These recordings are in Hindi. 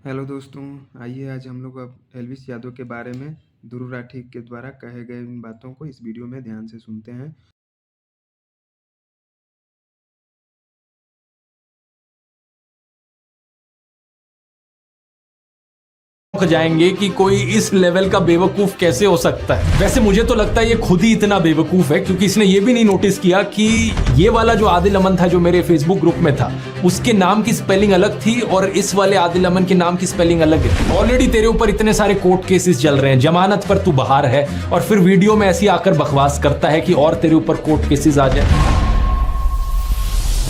हेलो दोस्तों, आइए आज हम लोग अब एल्विस यादव के बारे में ध्रुव राठी के द्वारा कहे गए इन बातों को इस वीडियो में ध्यान से सुनते हैं। जाएंगे कि कोई इस लेवल का बेवकूफ कैसे हो सकता है। वैसे मुझे तो लगता है ये खुद ही इतना बेवकूफ है, क्योंकि इसने ये भी नहीं नोटिस किया कि ये वाला जो आदिल अमन था जो मेरे फेसबुक ग्रुप में था, उसके नाम की स्पेलिंग अलग थी और इस वाले आदिल अमन के नाम की स्पेलिंग अलग है। ऑलरेडी तेरे ऊपर इतने सारे कोर्ट केसेस चल रहे हैं, जमानत पर तू बाहर है और फिर वीडियो में ऐसी आकर बकवास करता है कि और तेरे ऊपर कोर्ट केसेस आ जाए।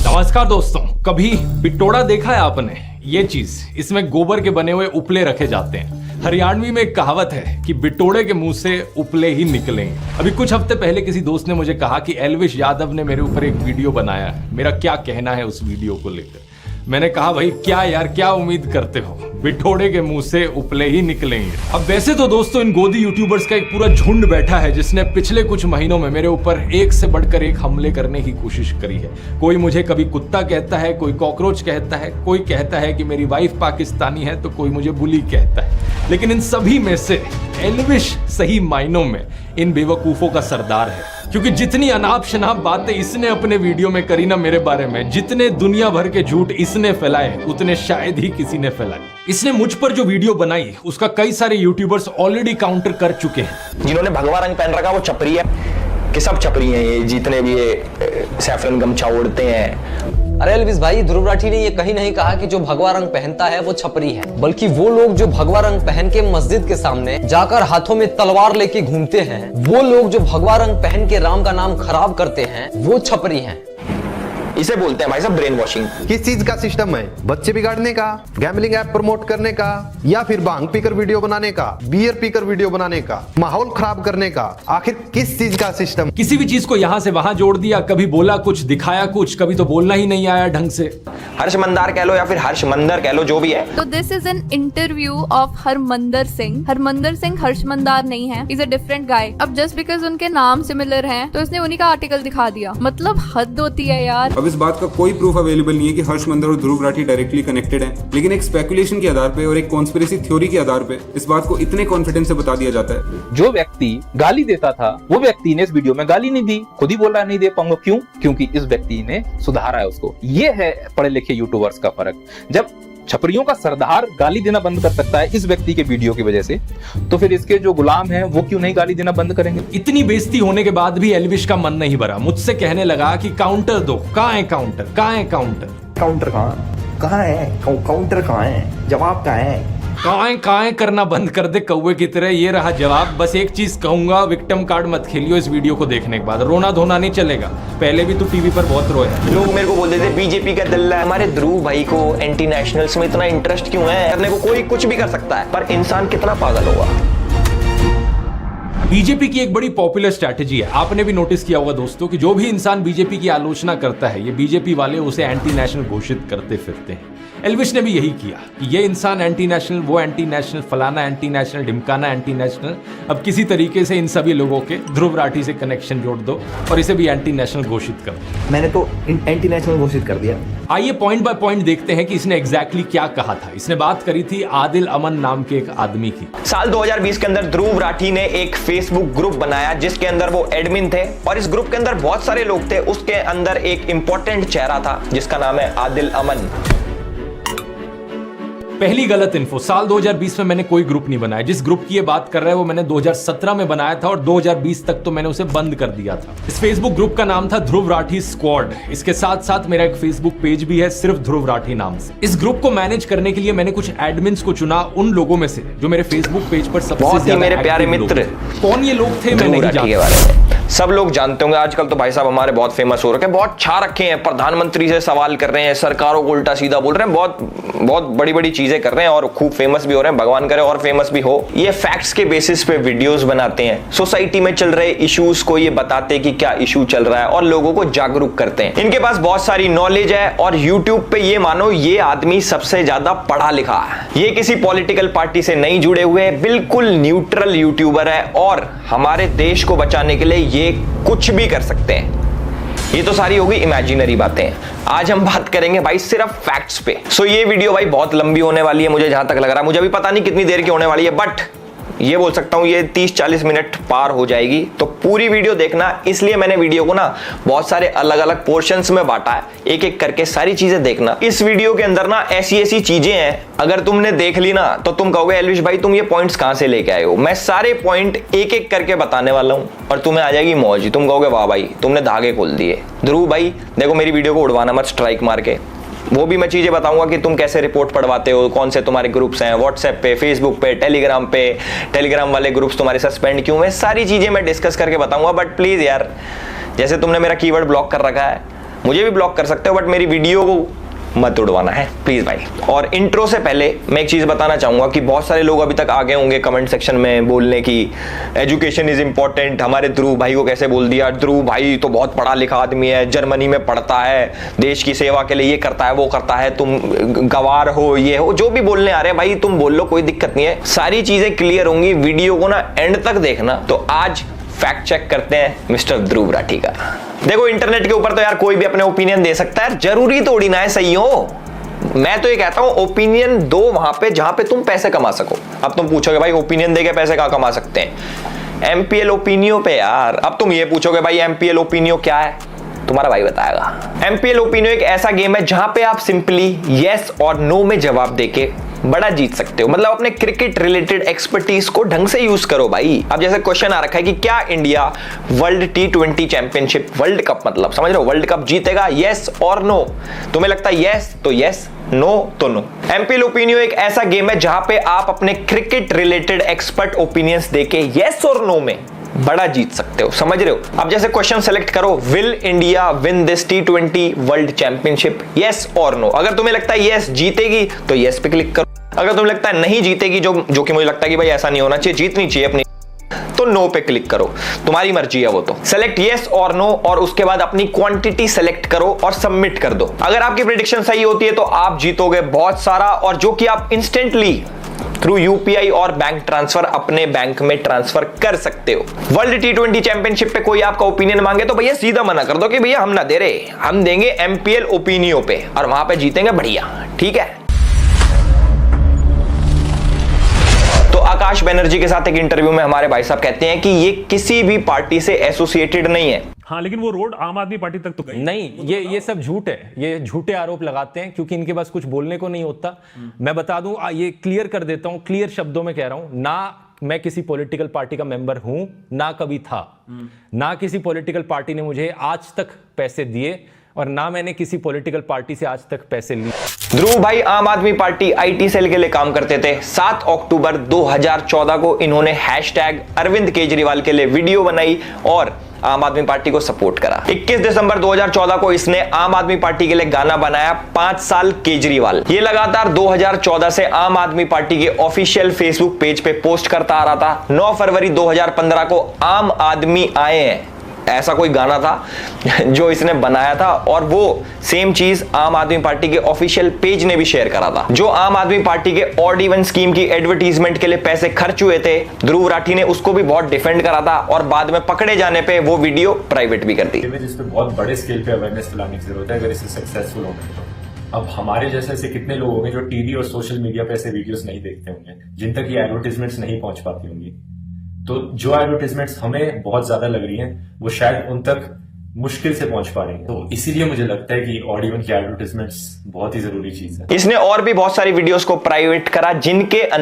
नमस्कार दोस्तों, कभी बिटोड़ा देखा है आपने? ये चीज, इसमें गोबर के बने हुए उपले रखे जाते हैं। हरियाणवी में एक कहावत है कि बिटोड़े के मुंह से उपले ही निकलेंगे। अभी कुछ हफ्ते पहले किसी दोस्त ने मुझे कहा कि एल्विश यादव ने मेरे ऊपर एक वीडियो बनाया है, मेरा क्या कहना है उस वीडियो को लेकर। मैंने कहा भाई क्या यार, क्या उम्मीद करते हो, बिटोड़े के मुंह से उपले ही निकलेंगे। अब वैसे तो दोस्तों इन गोदी यूट्यूबर्स का एक पूरा झुंड बैठा है जिसने पिछले कुछ महीनों में मेरे ऊपर एक से बढ़कर एक हमले करने की कोशिश करी है। कोई मुझे कभी कुत्ता कहता है, कोई कॉकरोच कहता है, कोई कहता है कि मेरी वाइफ पाकिस्तानी है, तो कोई मुझे बुली कहता है। लेकिन इन सभी में से एल्विश सही मायनों में इन बेवकूफों का सरदार है, क्योंकि जितनी अनाप शनाप बातें इसने अपने वीडियो में करी ना मेरे बारे में, जितने दुनिया भर के झूठ इसने फैलाए, उतने शायद ही किसी ने फैलाए। इसने मुझ पर जो वीडियो बनाई उसका कई सारे यूट्यूबर्स ऑलरेडी काउंटर कर चुके हैं। जिन्होंने भगवा रंग पहन रखा वो छपरी है कि सब छपरी हैं, ये जितने भी ये सैफरन गमछा ओढ़ते हैं। अरे एल्विस भाई, ध्रुव राठी ने ये कहीं नहीं कहा कि जो भगवा रंग पहनता है वो छपरी है, बल्कि वो लोग जो भगवा रंग पहन के मस्जिद के सामने जाकर हाथों में तलवार लेके घूमते हैं, वो लोग जो भगवा रंग पहन के राम का नाम खराब करते हैं, वो छपरी हैं। इसे बोलते हैं भाई साहब ब्रेन वॉशिंग। किस चीज का सिस्टम है? बच्चे बिगाड़ने का, गैम्बलिंग ऐप प्रमोट करने का, या फिर भांग पीकर वीडियो बनाने का, बियर पीकर वीडियो बनाने का, माहौल खराब करने का? आखिर किस चीज का सिस्टम? किसी भी चीज को यहां से वहां जोड़ दिया, कभी बोला कुछ, दिखाया कुछ, कभी तो बोलना ही नहीं आया ढंग से। हर्षमंदार कह लो या फिर हर्षमंदर कह लो, जो भी है। तो this is an interview of Harmandar Singh. Harmandar Singh Harshmander नहीं है, इज अ डिफरेंट गाय। अब जस्ट बिकॉज उनके नाम सिमिलर हैं तो इसने उन्हीं का आर्टिकल दिखा दिया। मतलब हद होती है यार। अब इस बात का कोई प्रूफ अवेलेबल नहीं है कि हर्षमंदर और ध्रुव राठी डायरेक्टली कनेक्टेड हैं, लेकिन एक स्पेकुलेशन के आधार पे और एक कॉन्स्पिरेसी थ्योरी के आधार पे इस बात को इतने कॉन्फिडेंस से बता दिया जाता है। जो व्यक्ति गाली देता था वो व्यक्ति ने इस वीडियो में गाली नहीं दी, खुद ही बोल रहा है नहीं दे पाऊंगा। क्यों? क्योंकि इस व्यक्ति ने सुधारा है उसको। ये है पढ़े लिखे यूट्यूबर्स का फर्क। जब छपरियों का सरदार गाली देना बंद कर सकता है इस व्यक्ति के वीडियो की वजह से, तो फिर इसके जो गुलाम हैं वो क्यों नहीं गाली देना बंद करेंगे? इतनी बेइज्जती होने के बाद भी एल्विश का मन नहीं भरा। मुझसे कहने लगा कि काउंटर दो। कहाँ है काउंटर? कहाँ है काउंटर? काउंटर कहाँ है? काउंटर कहाँ है? जवाब कहाँ है? काएं करना बंद कर दे कौवे की तरह। ये रहा जवाब। बस एक चीज कहूंगा, विक्टिम कार्ड मत खेलियो इस वीडियो को देखने के बाद। रोना धोना नहीं चलेगा। पहले भी तू टीवी पर बहुत रोया। लोग मेरे को बोलते थे बीजेपी का दल्ला है। हमारे ध्रुव भाई को एंटी नेशनल्स में इतना इंटरेस्ट क्यों है? करने को कोई कुछ भी कर सकता है, पर इंसान कितना पागल होगा। बीजेपी की एक बड़ी पॉपुलर स्ट्रैटेजी है, आपने भी नोटिस किया होगा दोस्तों, कि जो भी इंसान बीजेपी की आलोचना करता है, ये बीजेपी वाले उसे एंटी नेशनल घोषित करते फिरते हैं। एल्विश ने भी यही किया कि ये इंसान एंटी नेशनल, वो एंटी नेशनल, फलाना एंटी नेशनल, ढिमकाना एंटी नेशनल। अब किसी तरीके से इन सभी लोगों के ध्रुव राठी से कनेक्शन जोड़ दो और इसे भी एंटी नेशनल घोषित कर दो। मैंने तो एंटी नेशनल घोषित कर दिया। आइए पॉइंट बाय पॉइंट देखते हैं कि इसने एग्जैक्टली क्या कहा था। इसने बात करी थी आदिल अमन नाम के एक आदमी की। साल 2020 के अंदर ध्रुव राठी ने एक फेसबुक ग्रुप बनाया जिसके अंदर वो एडमिन थे, और इस ग्रुप के अंदर बहुत सारे लोग थे। उसके अंदर एक इंपॉर्टेंट चेहरा था जिसका नाम है आदिल अमन। पहली गलत इन्फो, साल 2020 में मैंने कोई ग्रुप नहीं बनाया। जिस ग्रुप की ये बात कर रहा है वो मैंने 2017 में बनाया था और 2020 तक तो मैंने उसे बंद कर दिया था। इस फेसबुक ग्रुप का नाम था ध्रुव राठी स्क्वाड। इसके साथ साथ मेरा एक फेसबुक पेज भी है सिर्फ ध्रुव राठी नाम से। इस ग्रुप को मैनेज करने के लिए मैंने कुछ एडमिन्स को चुना, उन लोगों में से जो मेरे फेसबुक पेज पर सबसे ज्यादा मेरे प्यारे मित्र। कौन ये लोग थे मैं नहीं जानता। सब लोग जानते होंगे, आजकल तो भाई साहब हमारे बहुत फेमस हो रखे हैं, बहुत छा रखे हैं। प्रधानमंत्री से सवाल कर रहे हैं, सरकारों को उल्टा सीधा बोल रहे हैं, बहुत बड़ी बड़ी चीजें कर रहे हैं और खूब फेमस भी हो रहे हैं। भगवान करे और फेमस भी हो। ये फैक्ट्स के बेसिस पे वीडियोस बनाते हैं, सोसाइटी में चल रहे इश्यूज को ये बताते कि क्या इशू चल रहा है और लोगों को जागरूक करते हैं। इनके पास बहुत सारी नॉलेज है और यूट्यूब पे ये मानो ये आदमी सबसे ज्यादा पढ़ा लिखा है। ये किसी पॉलिटिकल पार्टी से नहीं जुड़े हुए, बिल्कुल न्यूट्रल यूट्यूबर है और हमारे देश को बचाने के लिए ये कुछ भी कर सकते हैं। ये तो सारी होगी इमेजिनरी बातें। आज हम बात करेंगे भाई सिर्फ फैक्ट्स पे। सो ये वीडियो भाई बहुत लंबी होने वाली है, मुझे जहां तक लग रहा है। मुझे अभी पता नहीं कितनी देर की होने वाली है, बट ये बोल सकता हूं ये 30-40 मिनट पार हो जाएगी। तो पूरी वीडियो देखना, इसलिए मैंने वीडियो को ना बहुत सारे अलग अलग पोर्शंस में बांटा है, एक एक करके सारी चीजें देखना। इस वीडियो के अंदर ना ऐसी ऐसी चीजें हैं, अगर तुमने देख ली ना तो तुम कहोगे एल्विश भाई तुम ये पॉइंट्स कहां से लेके आए हो। मैं सारे पॉइंट एक एक करके बताने वाला हूं और तुम्हें आ जाएगी मौज। तुम कहोगे वाह भाई तुमने धागे खोल दिए। ध्रुव भाई देखो मेरी वीडियो को उड़वाना मत स्ट्राइक मार के। वो भी मैं चीजें बताऊंगा कि तुम कैसे रिपोर्ट पढ़वाते हो, कौन से तुम्हारे ग्रुप्स हैं व्हाट्सएप पे, फेसबुक पे, टेलीग्राम वाले ग्रुप्स तुम्हारे सस्पेंड क्यों है, सारी चीजें मैं डिस्कस करके बताऊंगा। बट प्लीज यार, जैसे तुमने मेरा कीवर्ड ब्लॉक कर रखा है, मुझे भी ब्लॉक कर सकते हो, बट मेरी वीडियो को मत उड़वाना है प्लीज भाई। और इंट्रो से पहले मैं एक चीज बताना चाहूंगा कि बहुत सारे लोग अभी तक आगे होंगे कमेंट सेक्शन में बोलने की एजुकेशन इज इंपॉर्टेंट, हमारे ध्रुव भाई को कैसे बोल दिया, ध्रुव भाई तो बहुत पढ़ा लिखा आदमी है, जर्मनी में पढ़ता है, देश की सेवा के लिए ये करता है वो करता है, तुम गवार हो, ये हो, जो भी बोलने आ रहे हैं भाई तुम बोल लो, कोई दिक्कत नहीं है, सारी चीजें क्लियर होंगी। वीडियो को ना एंड तक देखना। तो आज फैक्ट चेक करते हैं मिस्टर ध्रुव राठी का। देखो इंटरनेट के ऊपर तो यार कोई भी अपने ओपिनियन दे सकता है, जरूरी थोड़ी ना है सही हो। मैं तो ये कहता हूं ओपिनियन दो वहां पे जहां पे तुम पैसे कमा सको। अब तुम पूछोगे भाई ओपिनियन देके पैसे कहां कमा सकते हैं, एमपीएल ओपिनियो पे यार। अब तुम ये पूछोगे भाई एमपीएल ओपिनियो क्या है, तुम्हारा भाई बताएगा। एमपीएल ओपिनियो एक ऐसा गेम है जहां पे आप सिंपली यस और नो में जवाब देके बड़ा जीत सकते हो। मतलब अपने क्रिकेट रिलेटेड एक्सपर्टीज को ढंग से यूज करो भाई। अब जैसे क्वेश्चन आ रखा है कि क्या India world T20 championship, world cup मतलब समझ रहे हो, वर्ल्ड कप जीतेगा, यस और नो। तुम्हें लगता है यस तो यस, नो तो नो। एमपीएल ओपिनियो एक ऐसा गेम है जहां पे आप अपने क्रिकेट रिलेटेड एक्सपर्ट ओपिनियंस देके यस और नो में बड़ा जीत सकते हो, समझ रहे हो। अब जैसे क्वेश्चन सेलेक्ट करो, will India win this T20 world championship, yes और नो। अगर तुम्हें लगता है यस जीतेगी तो यस पे क्लिक करो, अगर तुम्हें लगता है नहीं जीतेगी, जो कि मुझे लगता है कि भाई ऐसा नहीं होना चाहिए, जीतनी चाहिए अपनी, तो नो पे क्लिक करो, तुम्हारी मर्जी है वो। तो सेलेक्ट यस और नो और उसके बाद अपनी क्वांटिटी सेलेक्ट करो और सबमिट कर दो। अगर आपकी प्रेडिक्शन सही होती है तो आप जीतोगे बहुत सारा, और जो कि आप इंस्टेंटली थ्रू यूपीआई और बैंक ट्रांसफर अपने बैंक में ट्रांसफर कर सकते हो। वर्ल्ड T20 चैंपियनशिप पे कोई आपका ओपिनियन मांगे तो भैया सीधा मना कर दो कि भैया हम ना दे रहे, हम देंगे एमपीएल ओपिनियो पे और वहां पे जीतेंगे बढ़िया, ठीक है। तो आकाश बनर्जी के साथ एक इंटरव्यू में हमारे भाई साहब कहते हैं कि ये किसी भी पार्टी से एसोसिएटेड नहीं है। हाँ, लेकिन वो रोड आम आदमी पार्टी तक तो गई नहीं। ये सब झूठ है, ये झूठे आरोप लगाते हैं क्योंकि इनके पास कुछ बोलने को नहीं होता। मैं बता दूं, ये क्लियर कर देता हूं, क्लियर शब्दों में कह रहा हूं, ना मैं किसी पॉलिटिकल पार्टी का मेंबर हूं, ना कभी था, ना किसी पॉलिटिकल पार्टी ने मुझे आज तक पैसे दिए और ना मैंने किसी पॉलिटिकल पार्टी से आज तक पैसे लिए। ध्रुव भाई आम आदमी पार्टी आईटी सेल के लिए काम करते थे। 7 अक्टूबर 2014 को इन्होंने हैशटैग अरविंद केजरीवाल के लिए वीडियो बनाई और आम आदमी पार्टी को सपोर्ट करा। 21 दिसंबर 2014 को इसने आम आदमी पार्टी के लिए गाना बनाया 5 साल केजरीवाल। ये लगातार 2014 से आम आदमी पार्टी के ऑफिशियल फेसबुक पेज पे पोस्ट करता आ रहा था। 9 फरवरी 2015 को आम आदमी आए हैं, ऐसा कोई गाना था जो इसने बनाया था और वो सेम चीज आम आदमी पार्टी के ऑफिशियल पेज ने भी शेयर करा था। जो आम आदमी पार्टी के ऑड इवन स्कीम की एडवर्टीजमेंट के लिए पैसे खर्च हुए थे, ध्रुव राठी ने उसको भी बहुत डिफेंड करा था और बाद में पकड़े जाने पे वो वीडियो प्राइवेट भी कर दी। जिस पे बहुत बड़े स्केल पे अवेयरनेस फैलाने की जरूरत है अगर इसे सक्सेसफुल होना तो। अब हमारे जैसे ऐसे कितने लोग होंगे जो टीवी और सोशल मीडिया पे ऐसे वीडियोस नहीं देखते होंगे, जिन तक ये एडवर्टीजमेंट्स नहीं पहुंच पाती होंगी। तो जो एडवर्टीजमेंट्स हमें बहुत ज्यादा लग रही हैं वो शायद उन तक मुश्किल से पहुंच पा रही है। तो इसीलिए मुझे लगता है कि ऑड इवन की एडवर्टीजमेंट्स बहुत ही जरूरी चीज है। इसने और भी बहुत सारी वीडियोस को प्राइवेट करा जिनके